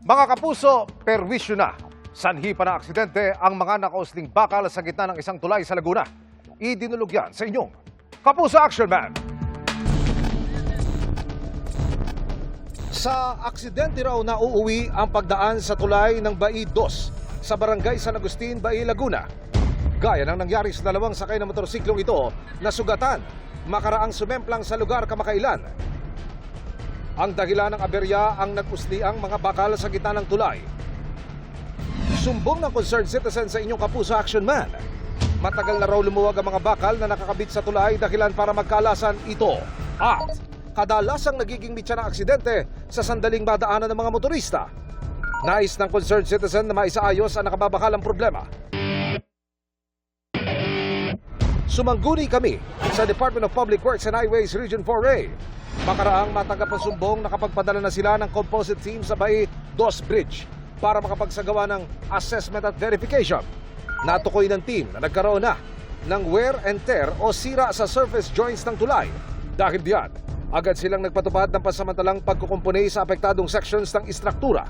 Mga kapuso, perwisyo na. Sanhi pa ng aksidente ang mga nakausling bakal sa gitna ng isang tulay sa Laguna. Idinulog yan sa inyong Kapuso Action Man. Sa aksidente raw na uuwi ang pagdaan sa tulay ng Bai 2 sa barangay San Agustin, Bai, Laguna. Gaya ng nangyari sa dalawang sakay na motorsiklong ito na sugatan makaraang sumemplang sa lugar kamakailan. Ang dahilan ng aberya ang nagpusliang mga bakal sa gitna ng tulay. Sumbong ng concerned citizen sa inyong Kapuso Action Man. Matagal na raw lumuwag ang mga bakal na nakakabit sa tulay dahilan para magkalasan ito. At kadalasang nagiging mitya ng aksidente sa sandaling madaanan ng mga motorista. Nais ng concerned citizen na maisaayos ang nakababakalang problema. Sumangguni kami sa Department of Public Works and Highways Region 4A. Makaraang matanggap ang sumbong, nakapagpadala na sila ng composite team sa Bai 2 Bridge para makapagsagawa ng assessment at verification. Natukoy ng team na nagkaroon na ng wear and tear o sira sa surface joints ng tulay. Dahil diyan, agad silang nagpatupad ng pansamantalang pagkukumpuni sa apektadong sections ng istruktura.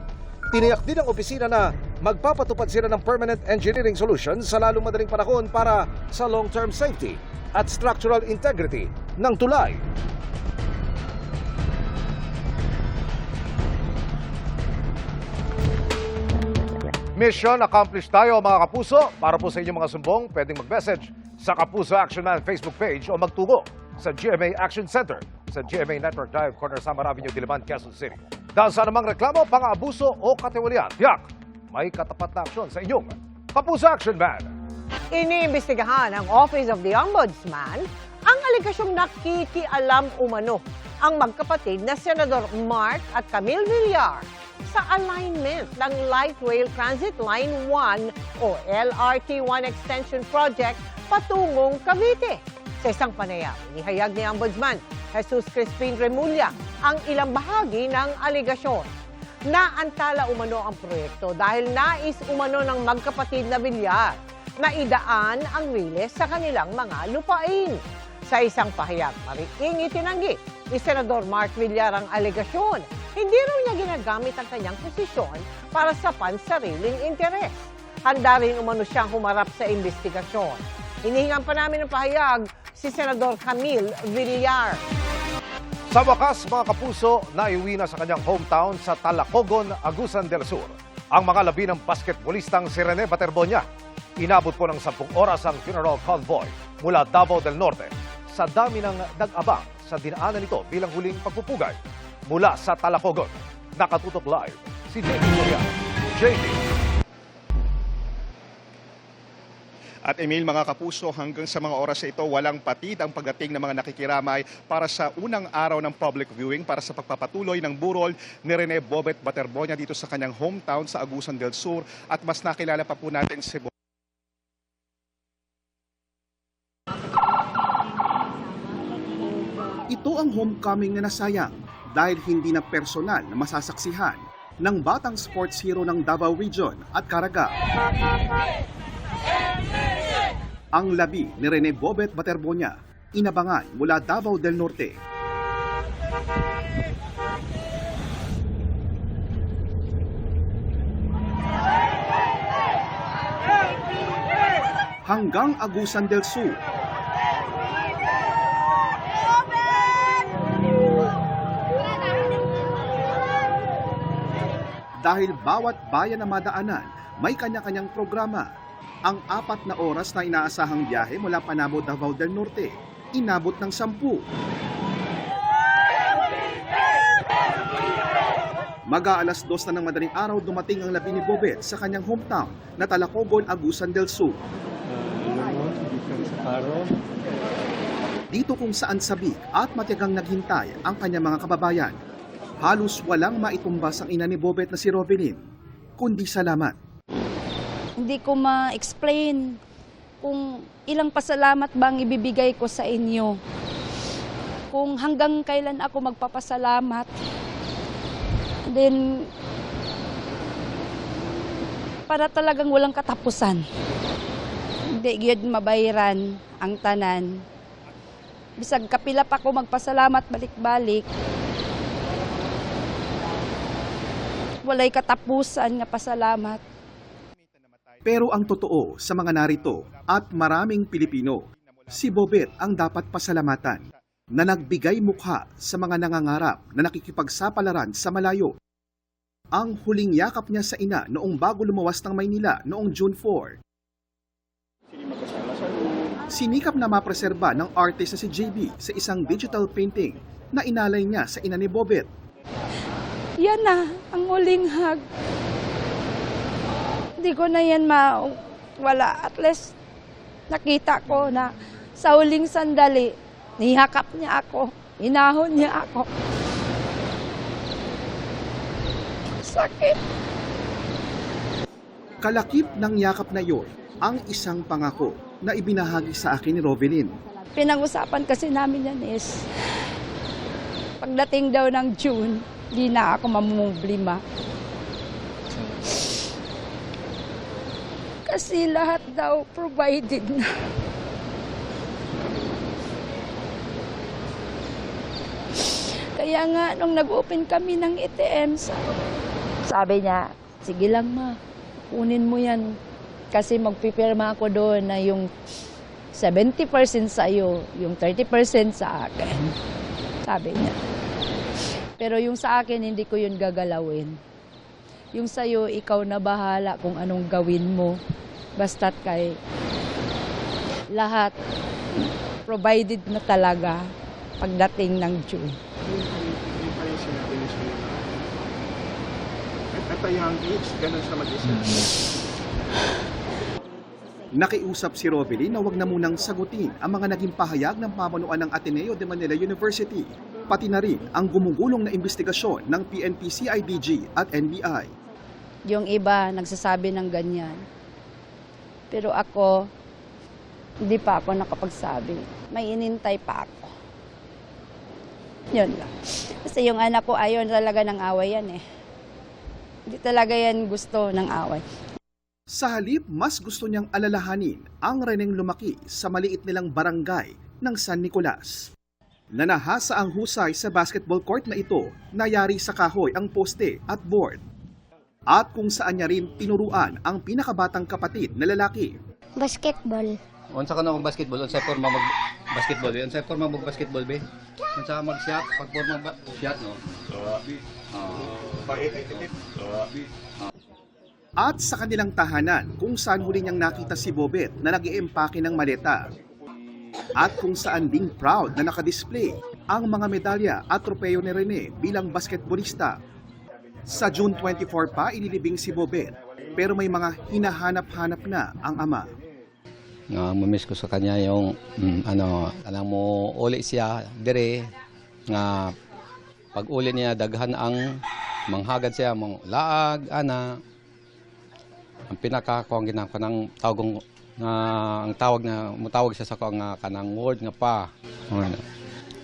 Tiniyak din ang opisina na magpapatupad sila ng permanent engineering solutions sa lalong madaling panahon para sa long-term safety at structural integrity ng tulay. Mission accomplished tayo mga kapuso. Para po sa inyong mga sumbong, pwedeng mag-message sa Kapuso Action Man Facebook page o magtugo sa GMA Action Center sa GMA Network Drive, Corner Samar Avenue, Diliman, Quezon City. Dahil sa namang reklamo, pang-aabuso o katiwalian, tiyak, may katapat na aksyon sa inyong Kapuso Action Man. Iniimbestigahan ng Office of the Ombudsman ang aligasyong nakikialam umano ang magkapatid na Senador Mark at Camille Villar sa alignment ng Light Rail Transit Line 1 o LRT-1 Extension Project patungong Cavite. Sa isang panayam, inihayag ni Ombudsman Jesus Crispin Remulla ang ilang bahagi ng aligasyon. Naantala umano ang proyekto dahil nais umano ng magkapatid na Villar na idaan ang riles sa kanilang mga lupain. Sa isang pahayag, mariing itinanggi ni Senador Mark Villar ang aligasyon. Hindi raw niya ginagamit ang kanyang posisyon para sa pansariling interes. Handa rin umano siyang humarap sa investigasyon. Hinihingan pa namin ng pahayag si Senador Camille Villar. Sa wakas, mga kapuso, naiuwi na sa kanyang hometown sa Talacogon, Agusan del Sur ang mga labi ng basketballistang si Rene Baterbonia. Inabot po ng 10 oras ang funeral convoy mula Davao del Norte. Sa dami ng nag-abang sa dinaanan nito bilang huling pagpupugay mula sa Talacogon. Nakatutok live si JD Soria. JD. At Emil, mga kapuso, hanggang sa mga oras ito, walang patid ang pagdating ng mga nakikiramay para sa unang araw ng public viewing para sa pagpapatuloy ng burol ni Rene Bobet Baterbonia dito sa kanyang hometown sa Agusan del Sur. At mas nakilala pa po natin si Ito ang homecoming na nasayang dahil hindi na personal na masasaksihan ng batang sports hero ng Davao Region at Caraga. Ang labi ni Rene Bobet Baterbonia, inabangan mula Davao del Norte. Hanggang Agusan del Sur. Dahil bawat bayan na madaanan, may kanya-kanyang programa. Ang 4 na oras na inaasahang biyahe mula Panabo, Davao del Norte, inabot ng 10. Mag-aalas 2 na ng madaling araw dumating ang labi ni Bobet sa kanyang hometown na Talacogon, Agusan del Sur. Dito kung saan sabik at matiyagang naghintay ang kanyang mga kababayan. Halos walang maitumbas ang ina ni Bobet na si Rovelyn, kundi salamat. Hindi ko ma-explain kung ilang pasalamat bang ibibigay ko sa inyo. Kung hanggang kailan ako magpapasalamat. Then, para talagang walang katapusan. Hindi gyud mabayaran ang tanan. Bisag kapila pa ko magpasalamat balik-balik. walay katapusan nga pasalamat. Pero ang totoo sa mga narito at maraming Pilipino, si Bobet ang dapat pasalamatan na nagbigay mukha sa mga nangangarap na nakikipagsapalaran sa malayo. Ang huling yakap niya sa ina noong bago lumawas ng Maynila noong June 4. Sinikap na mapreserba ng artist na si JB sa isang digital painting na inalay niya sa ina ni Bobet. Yan na, ang huling hug. Hindi ko na yan wala. At least, nakita ko na sa huling sandali, nihakap niya ako, inahon niya ako. Sakit. Kalakip ng yakap na iyon ang isang pangako na ibinahagi sa akin ni Rovelyn. Pinag-usapan kasi namin yan is, pagdating daw ng June, di na ako mamumblima. Kasi lahat daw provided na. Kaya nga, nung nag-open kami ng ATM, sabi niya, sige lang ma, kunin mo yan. Kasi magpipirma ako doon na yung 70% sa iyo, yung 30% sa akin. Sabi niya. Pero yung sa akin, hindi ko yun gagalawin. Yung sa'yo, ikaw na bahala kung anong gawin mo. Basta't kay lahat, provided na talaga pagdating ng June. Hindi pa yung sinabi niyo sa'yo na at a young age, ganun siya mag-isa. Nakiusap si Rovelyn na wag na munang sagutin ang mga naging pahayag ng pamunuan ng Ateneo de Manila University, pati na rin ang gumugulong na investigasyon ng PNP, CIDG at NBI. Yung iba nagsasabi ng ganyan. Pero ako, hindi pa ako nakapagsabi. May inintay pa ako. Yun lang. Kasi yung anak ko ayaw talaga ng away yan eh. Hindi talaga yan gusto ng away. Sa halip, mas gusto niyang alalahanin ang reneng lumaki sa maliit nilang barangay ng San Nicolas. Nanahasa ang husay sa basketball court na ito, nayari sa kahoy ang poste at board. At kung saan niya rin tinuruan ang pinakabatang kapatid na lalaki. Basketball. Unsa ka na mag-basketball? Unsa forma mag-basketball? Unsa forma mag-basketball, be? Unsa mag-shot? Pag forma shot, no? At sa kanilang tahanan kung saan huli niyang nakita si Bobet na nag-iempake ng maleta. At kung saan ding proud na nakadisplay ang mga medalya at tropeyo ni Rene bilang basketballista. Sa June 24 pa ililibing si Bobet, pero may mga hinahanap-hanap na ang ama. Mamiss ko sa kanya yung kanang mo uli siya dire nga pag uli niya daghan ang manghagad siya mong laag ana. Ang pinakakuang ginako ng tawagong ang tawag na mutawag siya sa ko nga kanang word nga pa.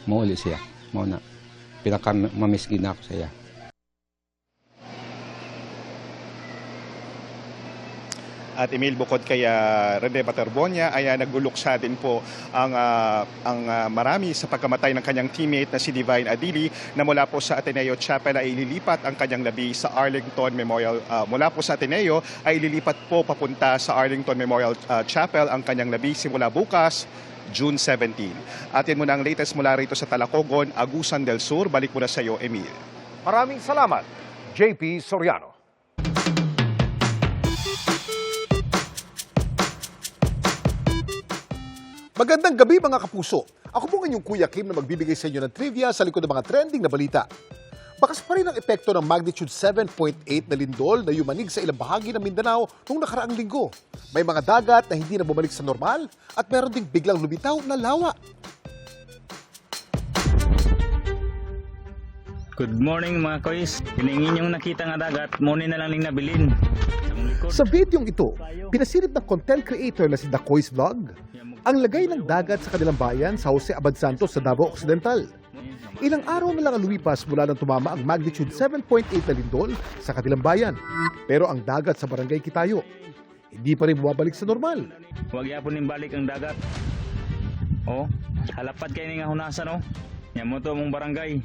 Mo uli siya. Mo na pinaka mamiss ginako sa iya. At Emil, bukod kay Rene Baterbonia ay nagluluksa din po ang marami sa pagkamatay ng kanyang teammate na si Divine Adili na mula po sa Ateneo Chapel ay ililipat ang kanyang labi sa Arlington Memorial. Mula po sa Ateneo ay ililipat po papunta sa Arlington Memorial Chapel ang kanyang labi simula bukas, June 17. At yan muna ang latest mula rito sa Talacogon, Agusan del Sur. Balik muna sa iyo, Emil. Maraming salamat, JP Soriano. Magandang gabi mga kapuso. Ako po inyong Kuya Kim na magbibigay sa inyo ng trivia sa likod ng mga trending na balita. Bakas pa rin ang epekto ng magnitude 7.8 na lindol na yumanig sa ilang bahagi ng Mindanao noong nakaraang linggo. May mga dagat na hindi na bumalik sa normal at meron ding biglang lumitaw na lawa. Good morning mga kois. Kiningin yung nakita nga dagat, muna na lang ning nabilin. Sa videong ito, pinasilip ng content creator na si Dakoy's Vlog ang lagay ng dagat sa kanilang bayan sa Jose Abad Santos sa Davao Occidental. Ilang araw na lang ang lumipas mula nang tumama ang magnitude 7.8 na lindol sa kanilang bayan. Pero ang dagat sa Barangay Kitayo, hindi pa rin bumabalik sa normal. Huwag yapon ning balik ang dagat. Oh, halapad kayo nga hunasan oh. Yamoto mong barangay.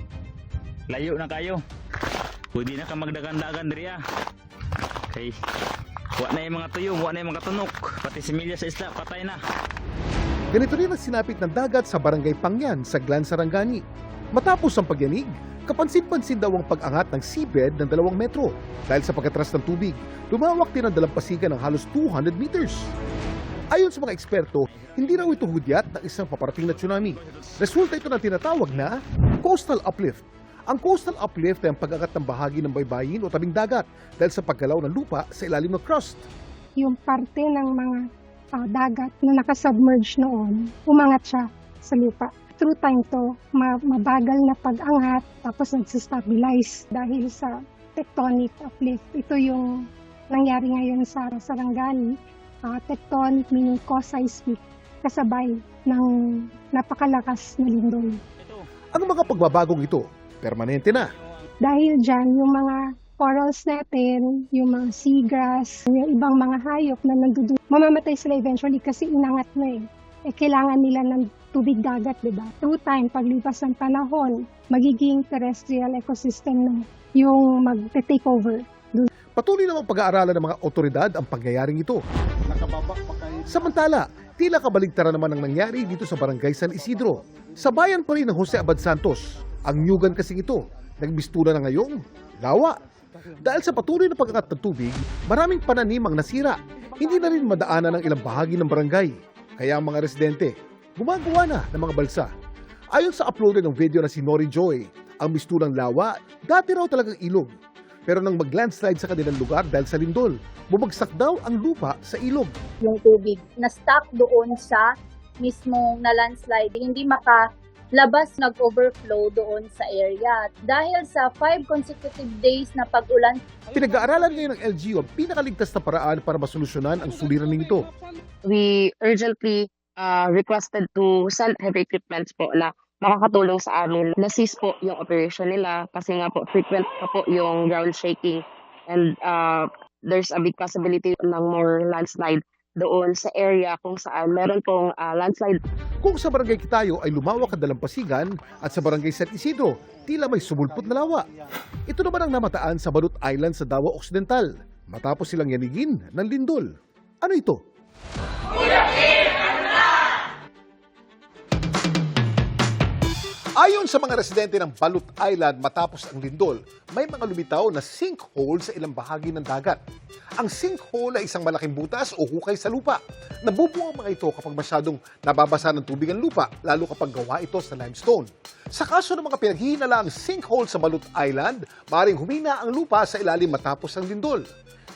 Layo na kayo. Pwede na ka magdagan-dagan diri ah. Okay. Wa na yung mga tuyo, wa na yung mga tunok. Pati similya sa isda, patay na. Ganito rin ang sinapit ng dagat sa Barangay Pangyan sa Glan, Sarangani. Matapos ang pagyanig, kapansin-pansin daw ang pag-angat ng seabed ng 2 metro. Dahil sa pagkatras ng tubig, lumawak din ang dalampasigan ng halos 200 meters. Ayon sa mga eksperto, hindi raw ito hudyat ng isang paparating na tsunami. Resulta ito ng tinatawag na coastal uplift. Ang coastal uplift ay ang pag-angat ng bahagi ng baybayin o tabing dagat dahil sa paggalaw ng lupa sa ilalim ng crust. Yung parte ng mga dagat na nakasubmerge noon, umangat siya sa lupa. Through time to, mabagal na pag-angat tapos nagsistabilize dahil sa tectonic uplift. Ito yung nangyari ngayon sa Sarangani. Tectonic meaning co-seismic kasabay ng napakalakas na lindol. Ang mga pagbabagong ito, permanente na. Dahil dyan, yung mga corals natin, yung mga seagrass, yung ibang mga hayop na nandoon, mamamatay sila eventually kasi inangat na eh. Kailangan nila ng tubig dagat, di ba? Through time, paglipas ng panahon, magiging terrestrial ecosystem na yung mag-take over. Patuloy namang pag-aaralan ng mga otoridad ang pangyayaring ito. Samantala, tila kabaligtaran naman ang nangyari dito sa Barangay San Isidro. Sa bayan pa rin ng Jose Abad Santos, ang nyugan kasing ito, nagbistula na ngayong lawa. Dahil sa patuloy na pag-angat ng tubig, maraming pananim ang nasira. Hindi na rin madaanan ng ilang bahagi ng barangay. Kaya ang mga residente, gumagawa na ng mga balsa. Ayon sa uploaded ng video na si Nori Joy, ang mistulang lawa, dati raw talagang ilog. Pero nang mag-landslide sa kanilang lugar dahil sa lindol, bumagsak daw ang lupa sa ilog. Yung tubig na-stuck doon sa mismong na landslide, hindi makalabas, nag-overflow doon sa area. Dahil sa 5 consecutive days na pag-ulan. Pinag-aaralan ngayon ng LGU ang pinakaligtas na paraan para masolusyonan ang suliraning ito. We urgently requested to send heavy equipments po na makakatulong sa amin. Na-cease po yung operation nila kasi nga po frequent pa po yung ground shaking and there's a big possibility ng more landslide doon sa area kung saan meron pong landslide. Kung sa Barangay Kitayo ay lumawak ang dalampasigan at sa Barangay San Isidro, tila may sumulpot na lawa. Ito naman ang namataan sa Balut Island sa Davao Occidental matapos silang yanigin ng lindol. Ano ito? Ayon sa mga residente ng Balut Island matapos ang lindol, may mga lumitaw na sinkhole sa ilang bahagi ng dagat. Ang sinkhole ay isang malaking butas o hukay sa lupa. Nabubuo ang mga ito kapag masyadong nababasa ng tubig ang lupa, lalo kapag gawa ito sa limestone. Sa kaso ng mga pinaghihinalaang sinkhole sa Balut Island, maaaring humina ang lupa sa ilalim matapos ang lindol.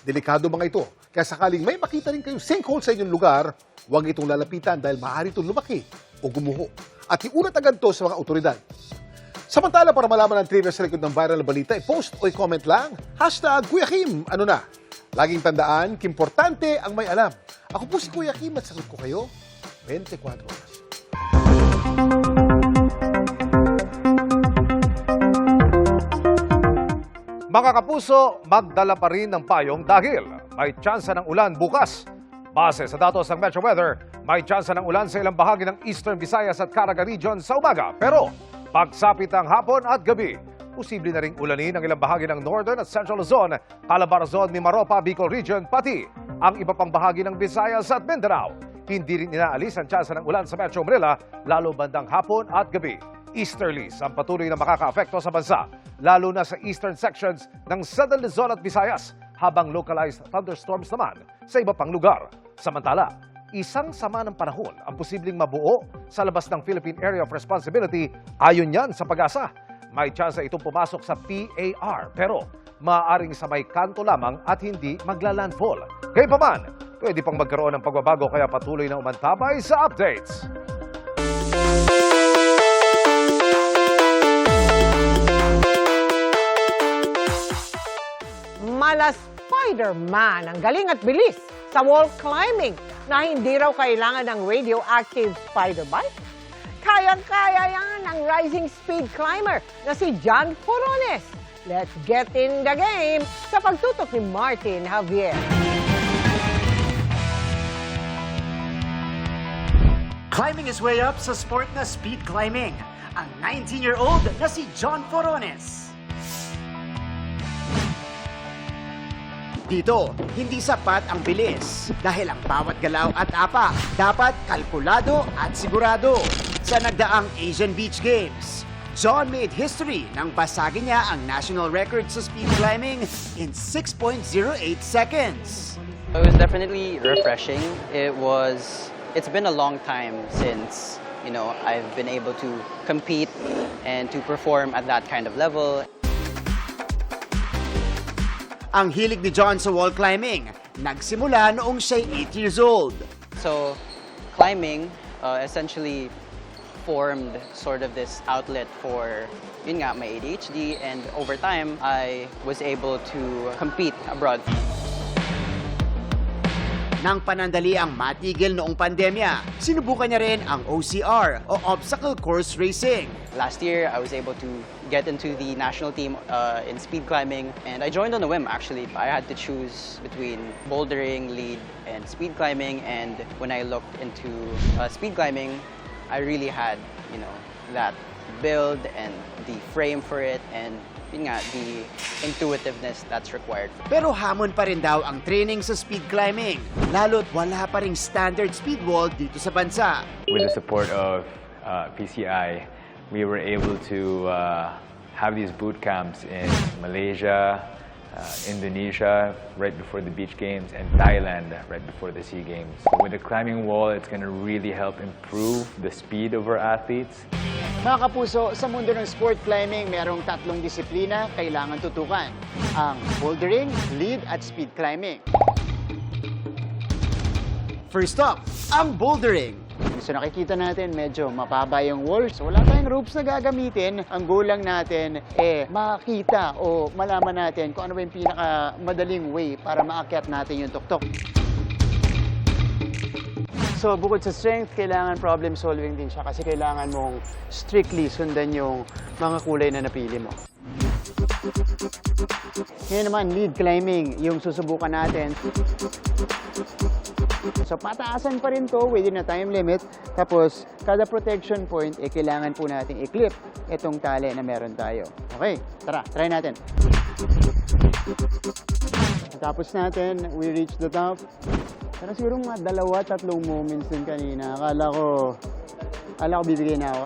Delikado mga ito, kaya sakaling may makita rin kayong sinkhole sa inyong lugar, huwag itong lalapitan dahil maaari itong lumaki o gumuho. At iunat agad to sa mga otoridad. Samantala, para malaman ang trivia sa likod ng viral na balita, i-post o i-comment lang, #Kuya Kim, ano na? Laging tandaan, kimportante ang may alam. Ako po si Kuya Kim at sagot ko kayo, 24 oras. Mga kapuso, magdala pa rin ng payong dahil may tsansa ng ulan bukas. Base sa datos ng Metro Weather, may tsansa ng ulan sa ilang bahagi ng Eastern Visayas at Caraga Region sa umaga. Pero pagsapit ng hapon at gabi, posible na ring ulanin ang ilang bahagi ng Northern at Central Luzon, Calabarzon, Mimaropa, Bicol Region, pati ang iba pang bahagi ng Visayas at Mindanao. Hindi rin inaalis ang tsansa ng ulan sa Metro Manila, lalo bandang hapon at gabi. Easterlies ang patuloy na makakaapekto sa bansa, lalo na sa eastern sections ng Southern Luzon at Visayas, habang localized thunderstorms naman sa iba pang lugar. Samantala, isang sama ng panahon ang posibleng mabuo sa labas ng Philippine Area of Responsibility ayon yan sa Pag-asa. May tsansa itong pumasok sa PAR pero maaaring sa may kanto lamang at hindi magla-landfall. Gayunpaman, pwede pang magkaroon ng pagbabago kaya patuloy na umantabay sa updates. Mala Spider-Man ang galing at bilis sa wall climbing na hindi raw kailangan ng radioactive spider bite. Kayang-kaya yan ang rising speed climber na si John Forones. Let's get in the game sa pagtutok ni Martin Javier. Climbing his way up sa sport na speed climbing, ang 19-year-old na si John Forones. Dito, hindi sapat ang bilis dahil ang bawat galaw at apa dapat kalkulado at sigurado. Sa nagdaang Asian Beach Games, John made history nang basagin niya ang national record sa speed climbing in 6.08 seconds. It was definitely refreshing. It's been a long time since, I've been able to compete and to perform at that kind of level. Ang hilig ni John sa wall climbing nagsimula noong siya'y 8 years old. So, climbing essentially formed sort of this outlet for my ADHD, and over time, I was able to compete abroad. Nang panandali ang matigil noong pandemya, sinubukan niya rin ang OCR o Obstacle Course Racing. Last year, I was able to get into the national team in speed climbing, and I joined on a whim, actually. I had to choose between bouldering, lead, and speed climbing, and when I looked into speed climbing, I really had, that build and the frame for it, and the intuitiveness that's required. Pero hamon pa rin daw ang training sa speed climbing, lalo't wala pa ring standard speed wall dito sa bansa. With the support of PCI, we were able to have these boot camps in Malaysia, Indonesia right before the beach games, and Thailand right before the SEA Games. With the climbing wall, it's going to really help improve the speed of our athletes. Mga kapuso, sa mundo ng sport climbing, merong 3 disiplina kailangan tutukan. Ang bouldering, lead, at speed climbing. First up, ang bouldering. So nakikita natin medyo mapaba yung wall. So wala tayong ropes na gagamitin. Ang goal lang natin makita o malaman natin kung ano ba yung pinakamadaling way para maakyat natin yung tuktok. So bukod sa strength, kailangan problem solving din siya kasi kailangan mong strictly sundan yung mga kulay na napili mo. Ngayon naman, lead climbing, yung susubukan natin. So pataasan pa rin to within a time limit. Tapos kada protection point, kailangan po natin i-clip itong tali na meron tayo. Okay, tara, try natin. Tapos natin, we reach the top. Pero siguro mga 2-3 moments din kanina. Akala ko bibigay na ako.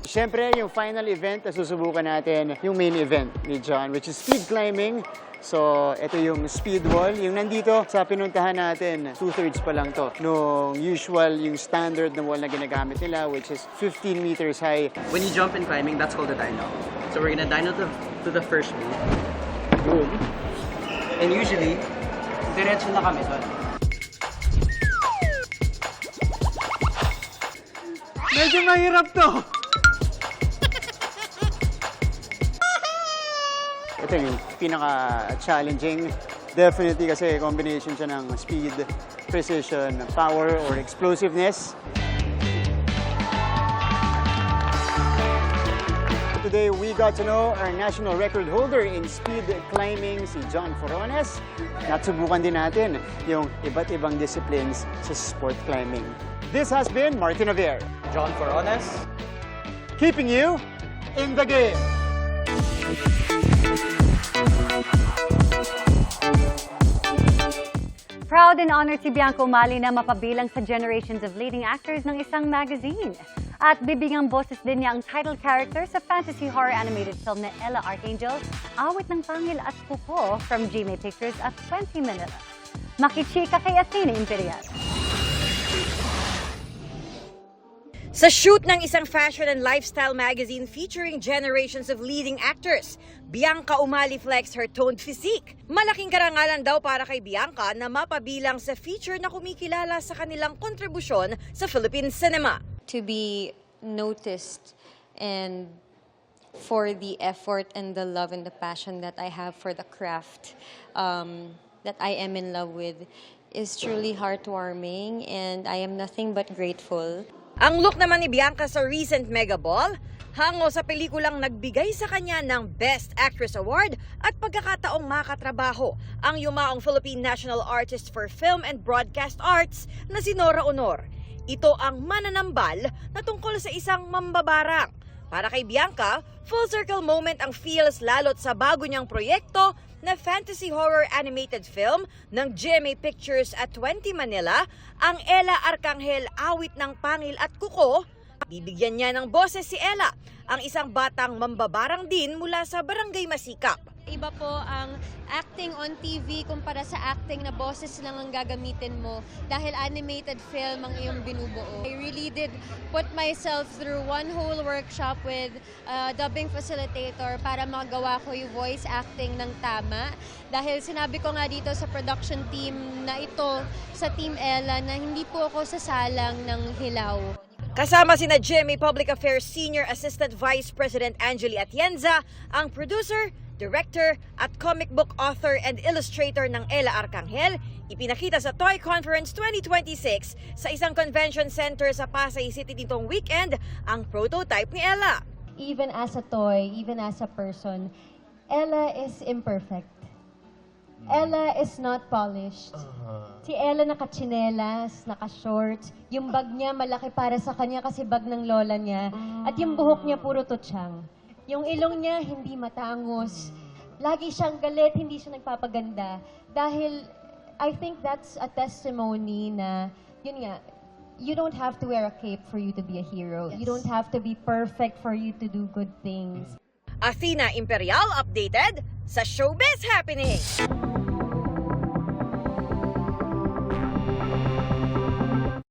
Siyempre, yung final event na susubukan natin, yung main event ni John, which is speed climbing. So, ito yung speed wall. Yung nandito sa pinuntahan natin, 2/3 pa lang to. Nung usual, yung standard na wall na ginagamit nila, which is 15 meters high. When you jump in climbing, that's called a dyno. So we're gonna dyno to the first move. Boom. And usually, diretso na kami doon. Medyo mahirap to! Ito yung pinaka-challenging. Definitely kasi combination siya ng speed, precision, power, or explosiveness. Today, we got to know our national record holder in speed climbing, si John Forones. Natsubukan din natin yung iba't ibang disciplines sa sport climbing. This has been Martin Aver. John Forones. Keeping you in the game. Proud and honored si Bianca Umali na mapabilang sa Generations of Leading Actors ng isang magazine. At bibigyan boses din niya ang title character sa fantasy horror animated film na Ella Archangel, Awit ng Pangil at Kuko from GMA Pictures at 20 Manila. Makichika kay Athena Imperial. Sa shoot ng isang fashion and lifestyle magazine featuring generations of leading actors, Bianca Umali flexed her toned physique. Malaking karangalan daw para kay Bianca na mapabilang sa feature na kumikilala sa kanilang kontribusyon sa Philippine cinema. To be noticed and for the effort and the love and the passion that I have for the craft that I am in love with is truly heartwarming, and I am nothing but grateful. Ang look naman ni Bianca sa recent Mega Ball, hango sa pelikulang nagbigay sa kanya ng Best Actress Award at pagkakataong makatrabaho ang yumaong Philippine National Artist for Film and Broadcast Arts na si Nora Honor. Ito ang mananambal na tungkol sa isang mambabarang. Para kay Bianca, full circle moment ang feels lalo't sa bago niyang proyekto na fantasy horror animated film ng GMA Pictures at 20 Manila, ang Ella Arcangel Awit ng Pangil at Kuko. Bibigyan niya ng boses si Ella, ang isang batang mambabarang din mula sa Barangay Masikap. Iba po ang acting on TV kumpara sa acting na boses lang ang gagamitin mo dahil animated film ang iyong binubuo. I really did put myself through one whole workshop with a dubbing facilitator para magawa ko yung voice acting ng tama. Dahil sinabi ko nga dito sa production team na ito, sa Team Ella, na hindi po ako sasalang ng hilaw. Kasama sina GMA Public Affairs Senior Assistant Vice President Angeli Atienza, ang producer, director at comic book author and illustrator ng Ella Arcangel, ipinakita sa Toy Conference 2026 sa isang convention center sa Pasay City nitong weekend ang prototype ni Ella. Even as a toy, even as a person, Ella is imperfect. Ella is not polished. Si Ella naka-tsinelas, naka-shorts. Yung bag niya malaki para sa kanya kasi bag ng lola niya. At yung buhok niya puro tutsang. Yung ilong niya hindi matangos. Lagi siyang galit, hindi siya nagpapaganda. Dahil I think that's a testimony na, yun nga, you don't have to wear a cape for you to be a hero. You don't have to be perfect for you to do good things. Athena Imperial updated sa Showbiz Happening.